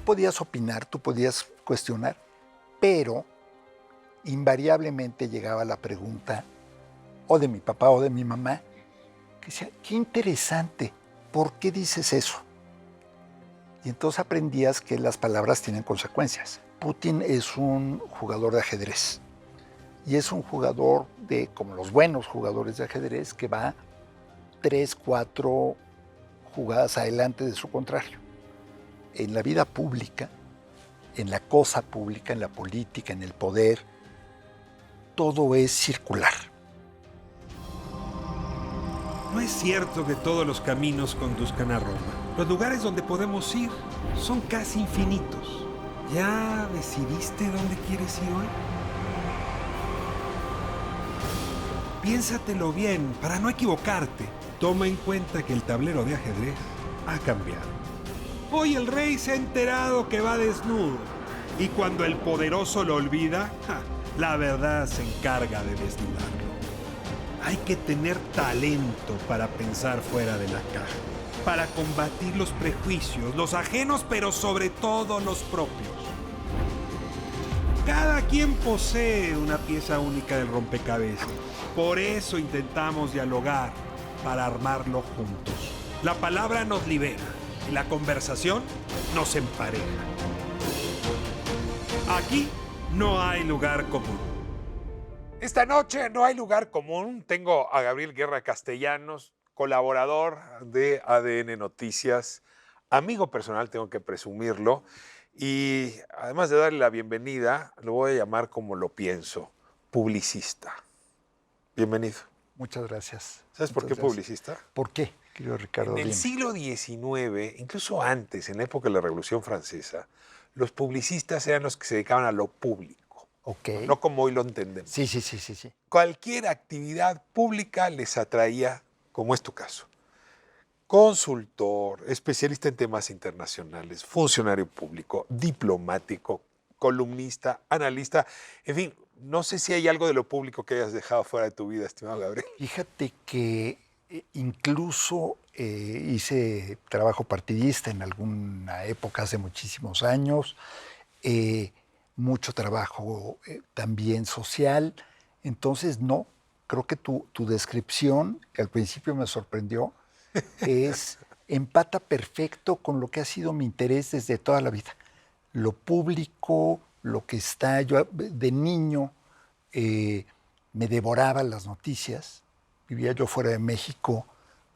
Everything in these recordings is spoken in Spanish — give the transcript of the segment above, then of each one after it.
podías opinar, tú podías cuestionar, pero invariablemente llegaba la pregunta o de mi papá o de mi mamá, que decía, qué interesante, ¿por qué dices eso? Y entonces aprendías que las palabras tienen consecuencias. Putin es un jugador de ajedrez y es un jugador como los buenos jugadores de ajedrez, que va 3, 4 jugadas adelante de su contrario. En la vida pública, en la cosa pública, en la política, en el poder, todo es circular. No es cierto que todos los caminos conduzcan a Roma. Los lugares donde podemos ir son casi infinitos. ¿Ya decidiste dónde quieres ir hoy? Piénsatelo bien para no equivocarte. Toma en cuenta que el tablero de ajedrez ha cambiado. Hoy el rey se ha enterado que va desnudo. Y cuando el poderoso lo olvida, la verdad se encarga de desnudarlo. Hay que tener talento para pensar fuera de la caja, para combatir los prejuicios, los ajenos, pero sobre todo los propios. Cada quien posee una pieza única del rompecabezas. Por eso intentamos dialogar, para armarlo juntos. La palabra nos libera y la conversación nos empareja. Aquí no hay lugar común. Esta noche no hay lugar común. Tengo a Gabriel Guerra Castellanos, colaborador de ADN Noticias, amigo personal, tengo que presumirlo. Y además de darle la bienvenida, lo voy a llamar como lo pienso, publicista. Bienvenido. Muchas gracias. ¿Sabes por qué publicista? ¿Por qué, querido Ricardo? En el siglo XIX, incluso antes, en la época de la Revolución Francesa, los publicistas eran los que se dedicaban a lo público. Okay. No como hoy lo entendemos. Sí. Cualquier actividad pública les atraía, como es tu caso. Consultor, especialista en temas internacionales, funcionario público, diplomático, columnista, analista, en fin, no sé si hay algo de lo público que hayas dejado fuera de tu vida, estimado Gabriel. Fíjate que incluso hice trabajo partidista en alguna época hace muchísimos años, mucho trabajo también social. Entonces, no, creo que tu descripción, que al principio me sorprendió, empata perfecto con lo que ha sido mi interés desde toda la vida. Lo público, lo que está. Yo de niño me devoraba las noticias. Vivía yo fuera de México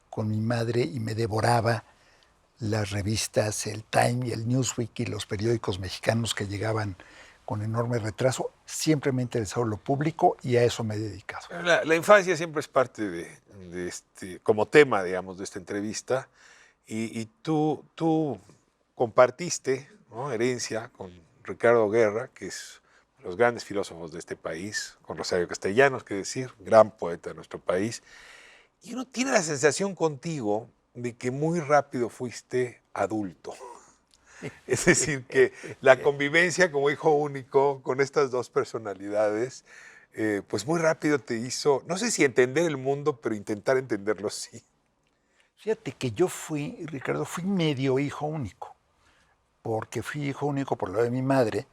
con mi madre y me devoraba las revistas, el Time y el Newsweek y los periódicos mexicanos que llegaban con enorme retraso. Siempre me ha interesado lo público y a eso me he dedicado. La infancia siempre es parte de como tema, digamos, de esta entrevista. Y tú compartiste, ¿no?, herencia con Ricardo Guerra, que es uno de los grandes filósofos de este país, con Rosario Castellanos, que decir, gran poeta de nuestro país. Y uno tiene la sensación contigo de que muy rápido fuiste adulto. Es decir, que la convivencia como hijo único con estas dos personalidades, pues muy rápido te hizo, no sé si entender el mundo, pero intentar entenderlo sí. Fíjate que yo Ricardo, fui medio hijo único, porque fui hijo único por lo de mi madre,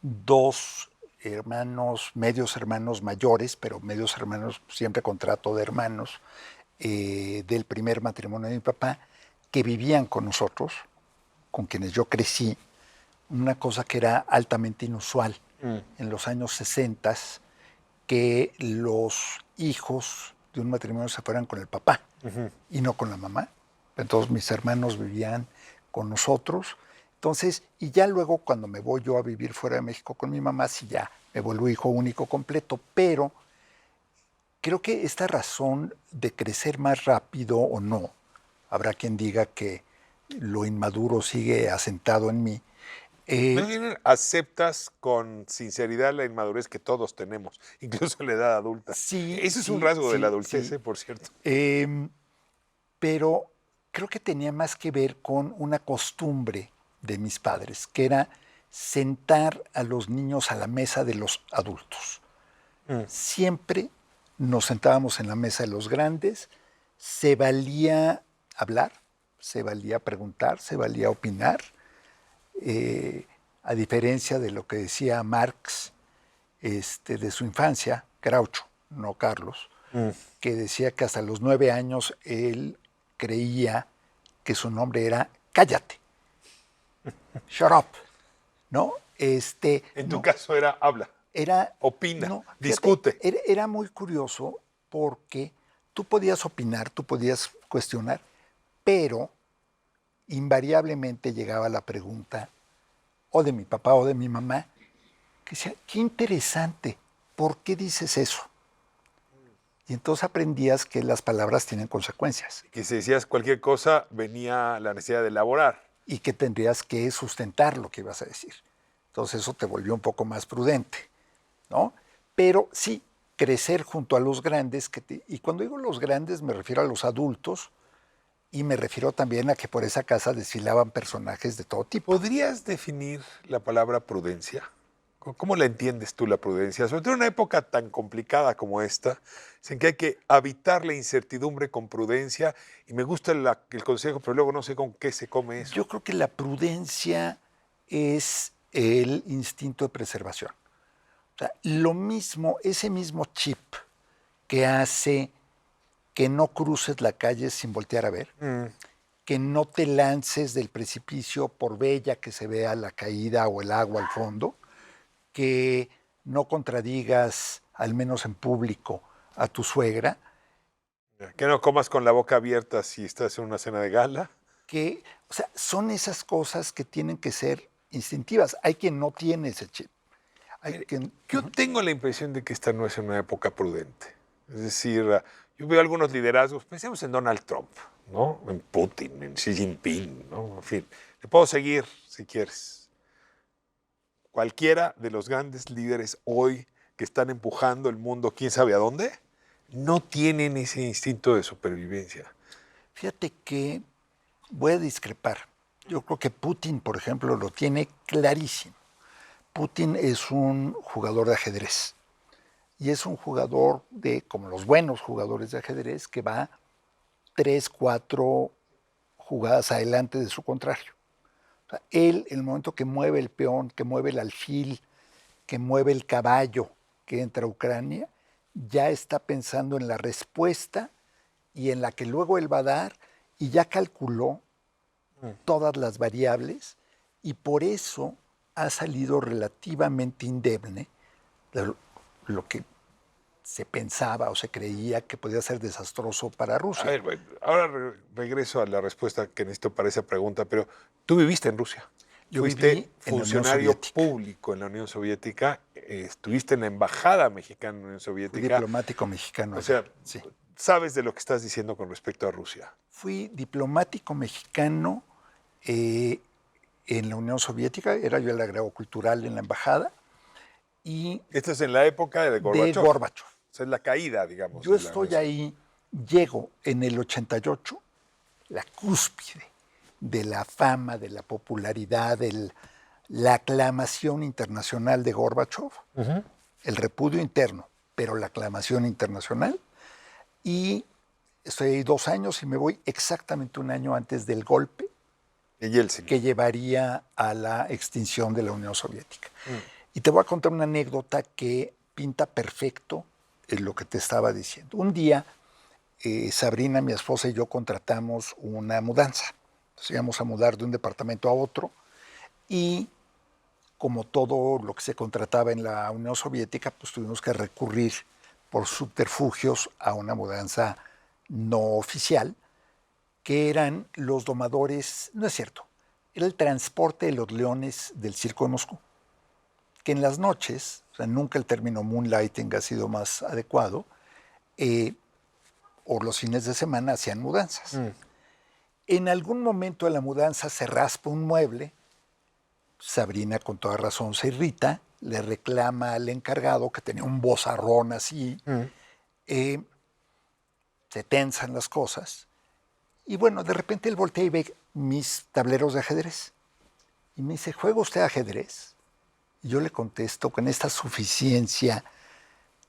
2 hermanos, medios hermanos mayores, pero medios hermanos siempre con trato de hermanos, del primer matrimonio de mi papá, que vivían con nosotros, con quienes yo crecí, una cosa que era altamente inusual en los años 60, que los hijos de un matrimonio se fueran con el papá y no con la mamá. Entonces mis hermanos vivían con nosotros. Entonces, y ya luego cuando me voy yo a vivir fuera de México con mi mamá, sí ya me vuelvo hijo único completo, pero creo que esta razón de crecer más rápido o no, habrá quien diga que lo inmaduro sigue asentado en mí. Aceptas con sinceridad la inmadurez que todos tenemos, incluso en la edad adulta. Sí, Eso es un rasgo de la adultez, por cierto. Pero creo que tenía más que ver con una costumbre de mis padres, que era sentar a los niños a la mesa de los adultos. Siempre nos sentábamos en la mesa de los grandes, se valía hablar, se valía preguntar, se valía opinar, a diferencia de lo que decía Marx de su infancia, Groucho, no Carlos, que decía que hasta los 9 años él creía que su nombre era Cállate, shut up, ¿no? En tu caso era habla, opina, no, fíjate, discute. Era muy curioso porque tú podías opinar, tú podías cuestionar, pero invariablemente llegaba la pregunta o de mi papá o de mi mamá, que decía, qué interesante, ¿por qué dices eso? Y entonces aprendías que las palabras tienen consecuencias. Que si decías cualquier cosa, venía la necesidad de elaborar. Y que tendrías que sustentar lo que ibas a decir. Entonces eso te volvió un poco más prudente, ¿no? Pero sí, crecer junto a los grandes, y cuando digo los grandes me refiero a los adultos, y me refiero también a que por esa casa desfilaban personajes de todo tipo. ¿Podrías definir la palabra prudencia? ¿Cómo la entiendes tú, la prudencia? Sobre todo en una época tan complicada como esta, en que hay que habitar la incertidumbre con prudencia, y me gusta el consejo, pero luego no sé con qué se come eso. Yo creo que la prudencia es el instinto de preservación. O sea, lo mismo, ese mismo chip que hace que no cruces la calle sin voltear a ver, que no te lances del precipicio por bella que se vea la caída o el agua al fondo, que no contradigas, al menos en público, a tu suegra. Que no comas con la boca abierta si estás en una cena de gala. Que, o sea, son esas cosas que tienen que ser instintivas. Hay quien no tiene ese chip. Yo tengo la impresión de que esta no es una época prudente. Es decir, yo veo algunos liderazgos, pensemos en Donald Trump, ¿no? En Putin, en Xi Jinping, ¿no? En fin, te puedo seguir si quieres. Cualquiera de los grandes líderes hoy que están empujando el mundo, quién sabe a dónde, no tienen ese instinto de supervivencia. Fíjate que voy a discrepar. Yo creo que Putin, por ejemplo, lo tiene clarísimo. Putin es un jugador de ajedrez. Y es un jugador como los buenos jugadores de ajedrez, que va 3, 4 jugadas adelante de su contrario. O sea, él, en el momento que mueve el peón, que mueve el alfil, que mueve el caballo que entra a Ucrania, ya está pensando en la respuesta y en la que luego él va a dar, y ya calculó todas las variables, y por eso ha salido relativamente indemne de lo que se pensaba o se creía que podía ser desastroso para Rusia. A ver, bueno, ahora regreso a la respuesta que necesito para esa pregunta, pero tú viviste en Rusia. Yo fuiste viví en funcionario la Unión Soviética. público en la Unión Soviética, estuviste en la Embajada Mexicana en la Unión Fui Soviética. diplomático mexicano. O sea, sí. sabes de lo que estás diciendo con respecto a Rusia. Fui diplomático mexicano en la Unión Soviética, era yo el agregado cultural en la embajada. Y Esto es en la época de Gorbachov. de Gorbachov. O sea, es la caída, digamos. Yo estoy ahí, llego en el 88, la cúspide de la fama, de la popularidad, la aclamación internacional de Gorbachov, el repudio interno, pero la aclamación internacional. Y estoy ahí 2 años y me voy exactamente 1 año antes del golpe de Yeltsin, que llevaría a la extinción de la Unión Soviética. Y te voy a contar una anécdota que pinta perfecto lo que te estaba diciendo. Un día, Sabrina, mi esposa, y yo contratamos una mudanza. Entonces íbamos a mudar de un departamento a otro, y como todo lo que se contrataba en la Unión Soviética, pues tuvimos que recurrir por subterfugios a una mudanza no oficial, que eran los domadores, no es cierto, era el transporte de los leones del Circo de Moscú, que en las noches, o sea, nunca el término moonlighting ha sido más adecuado, o los fines de semana hacían mudanzas. En algún momento de la mudanza se raspa un mueble, Sabrina con toda razón se irrita, le reclama al encargado, que tenía un vozarrón así, se tensan las cosas, y bueno, de repente él voltea y ve mis tableros de ajedrez, y me dice, ¿juega usted ajedrez? Y yo le contesto con esta suficiencia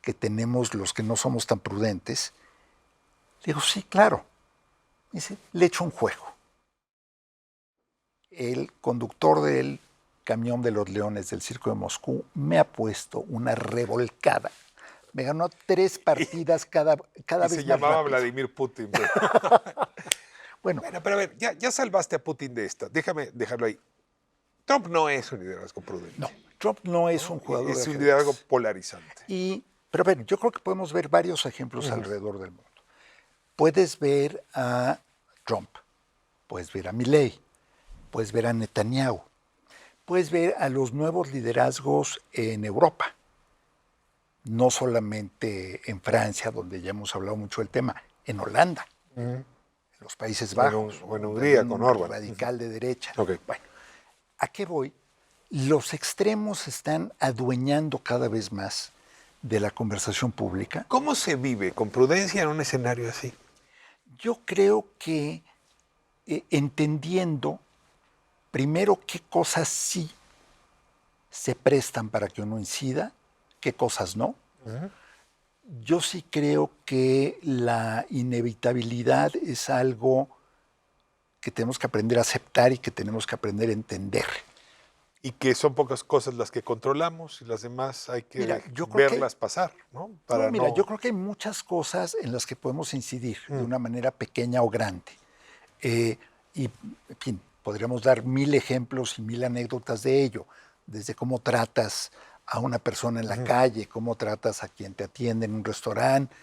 que tenemos los que no somos tan prudentes. Le digo, sí, claro. Me dice, le echo un juego. el conductor del camión de los Leones del Circo de Moscú me ha puesto una revolcada. Me ganó 3 partidas cada Y vez se más llamaba rápido. Vladimir Putin. Pero... Bueno, Bueno, pero a ver, ya salvaste a Putin de esta. Déjame dejarlo ahí. Trump no es un liderazgo prudente. no, Trump no es un jugador de Es un ajedrez. liderazgo polarizante. Pero bueno, yo creo que podemos ver varios ejemplos alrededor del mundo. Puedes ver a Trump, puedes ver a Milei, puedes ver a Netanyahu, puedes ver a los nuevos liderazgos en Europa, no solamente en Francia, donde ya hemos hablado mucho del tema, en Holanda, en los Países Bajos, o en Hungría, un con Orbán. radical de derecha. Ok. Bueno, ¿a qué voy? Los extremos están adueñando cada vez más de la conversación pública. ¿Cómo se vive con prudencia en un escenario así? Yo creo que entendiendo primero qué cosas sí se prestan para que uno incida, qué cosas no. Yo sí creo que la inevitabilidad es algo que tenemos que aprender a aceptar y que tenemos que aprender a entender. Y que son pocas cosas las que controlamos y las demás hay que Mira, yo creo verlas pasar, ¿no? Yo creo que hay muchas cosas en las que podemos incidir de una manera pequeña o grande. Y, en fin, podríamos dar 1000 ejemplos y 1000 anécdotas de ello, desde cómo tratas a una persona en la calle, cómo tratas a quien te atiende en un restaurante.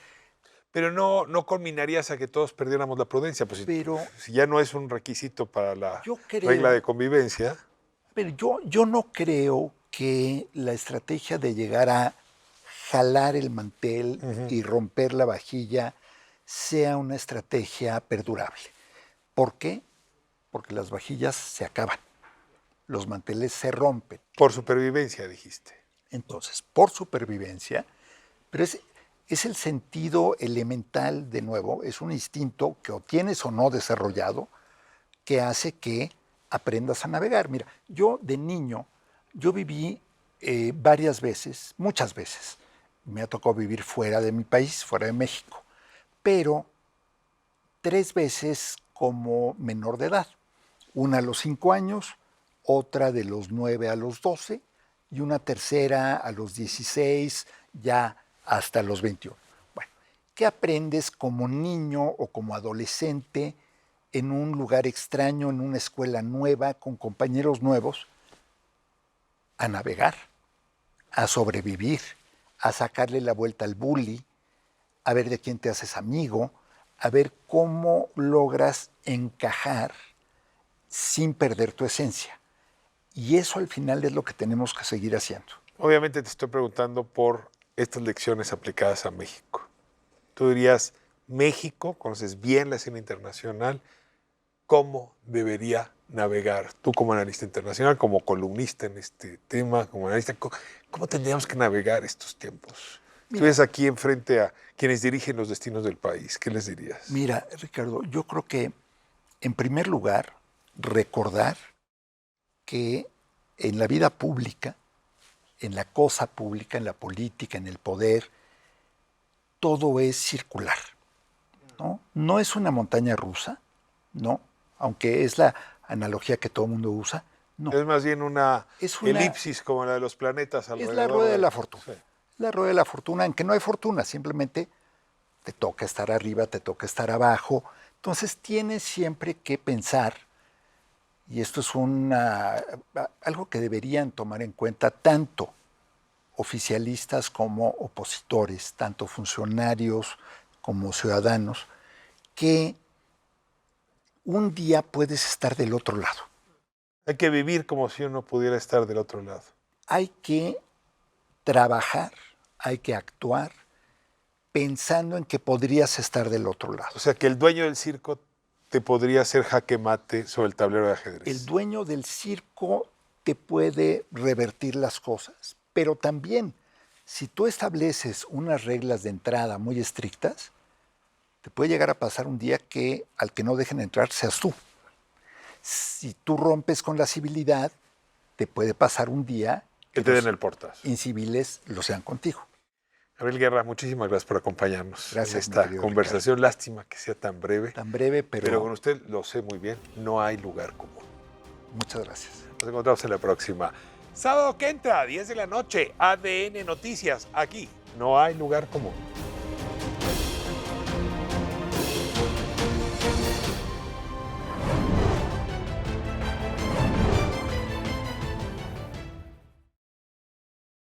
Pero no culminarías a que todos perdiéramos la prudencia, pues Pero si ya no es un requisito para la yo creo, regla de convivencia. pero yo no creo que la estrategia de llegar a jalar el mantel y romper la vajilla sea una estrategia perdurable. ¿Por qué? Porque las vajillas se acaban, los manteles se rompen. Por supervivencia, dijiste. Entonces, por supervivencia, pero es el sentido elemental, de nuevo, es un instinto que o tienes o no desarrollado, que hace que aprendas a navegar. Mira, yo de niño, yo viví varias veces, muchas veces, me ha tocado vivir fuera de mi país, fuera de México, pero 3 veces como menor de edad. Una a los 5 años, otra de los 9 a los 12 y una tercera a los 16, ya hasta los 21. Bueno, ¿qué aprendes como niño o como adolescente en un lugar extraño, en una escuela nueva, con compañeros nuevos? A navegar, a sobrevivir, a sacarle la vuelta al bully, a ver de quién te haces amigo, a ver cómo logras encajar sin perder tu esencia. Y eso al final es lo que tenemos que seguir haciendo. Obviamente te estoy preguntando por estas lecciones aplicadas a México. Tú dirías, México, conoces bien la escena internacional, ¿cómo debería navegar? Tú como analista internacional, como columnista en este tema, como analista, ¿cómo tendríamos que navegar estos tiempos? Tú ves aquí enfrente a quienes dirigen los destinos del país, ¿qué les dirías? Mira, Ricardo, yo creo que, en primer lugar, recordar que en la vida pública, en la cosa pública, en la política, en el poder, todo es circular, ¿no? No es una montaña rusa, ¿no? Aunque es la analogía que todo el mundo usa, no. Es más bien una Es una- elipsis como la de los planetas alrededor. Es la rueda de la fortuna. Sí. La rueda de la fortuna, en que no hay fortuna, simplemente te toca estar arriba, te toca estar abajo. Entonces tienes siempre que pensar, y esto es algo que deberían tomar en cuenta tanto oficialistas como opositores, tanto funcionarios como ciudadanos, que un día puedes estar del otro lado. Hay que vivir como si uno pudiera estar del otro lado. Hay que trabajar, hay que actuar pensando en que podrías estar del otro lado. O sea, que el dueño del circo te podría hacer jaque mate sobre el tablero de ajedrez. El dueño del circo te puede revertir las cosas, pero también, si tú estableces unas reglas de entrada muy estrictas, te puede llegar a pasar un día que al que no dejen entrar seas tú. Si tú rompes con la civilidad, te puede pasar un día que te los den el portazo. inciviles lo sean contigo. Gabriel Guerra, muchísimas gracias por acompañarnos Gracias, en esta mi querido conversación. Lástima que sea tan breve, Tan breve, pero con usted lo sé muy bien, no hay lugar común. Muchas gracias. Nos encontramos en la próxima. Sábado que entra, 10 de la noche, ADN Noticias. Aquí no hay lugar común.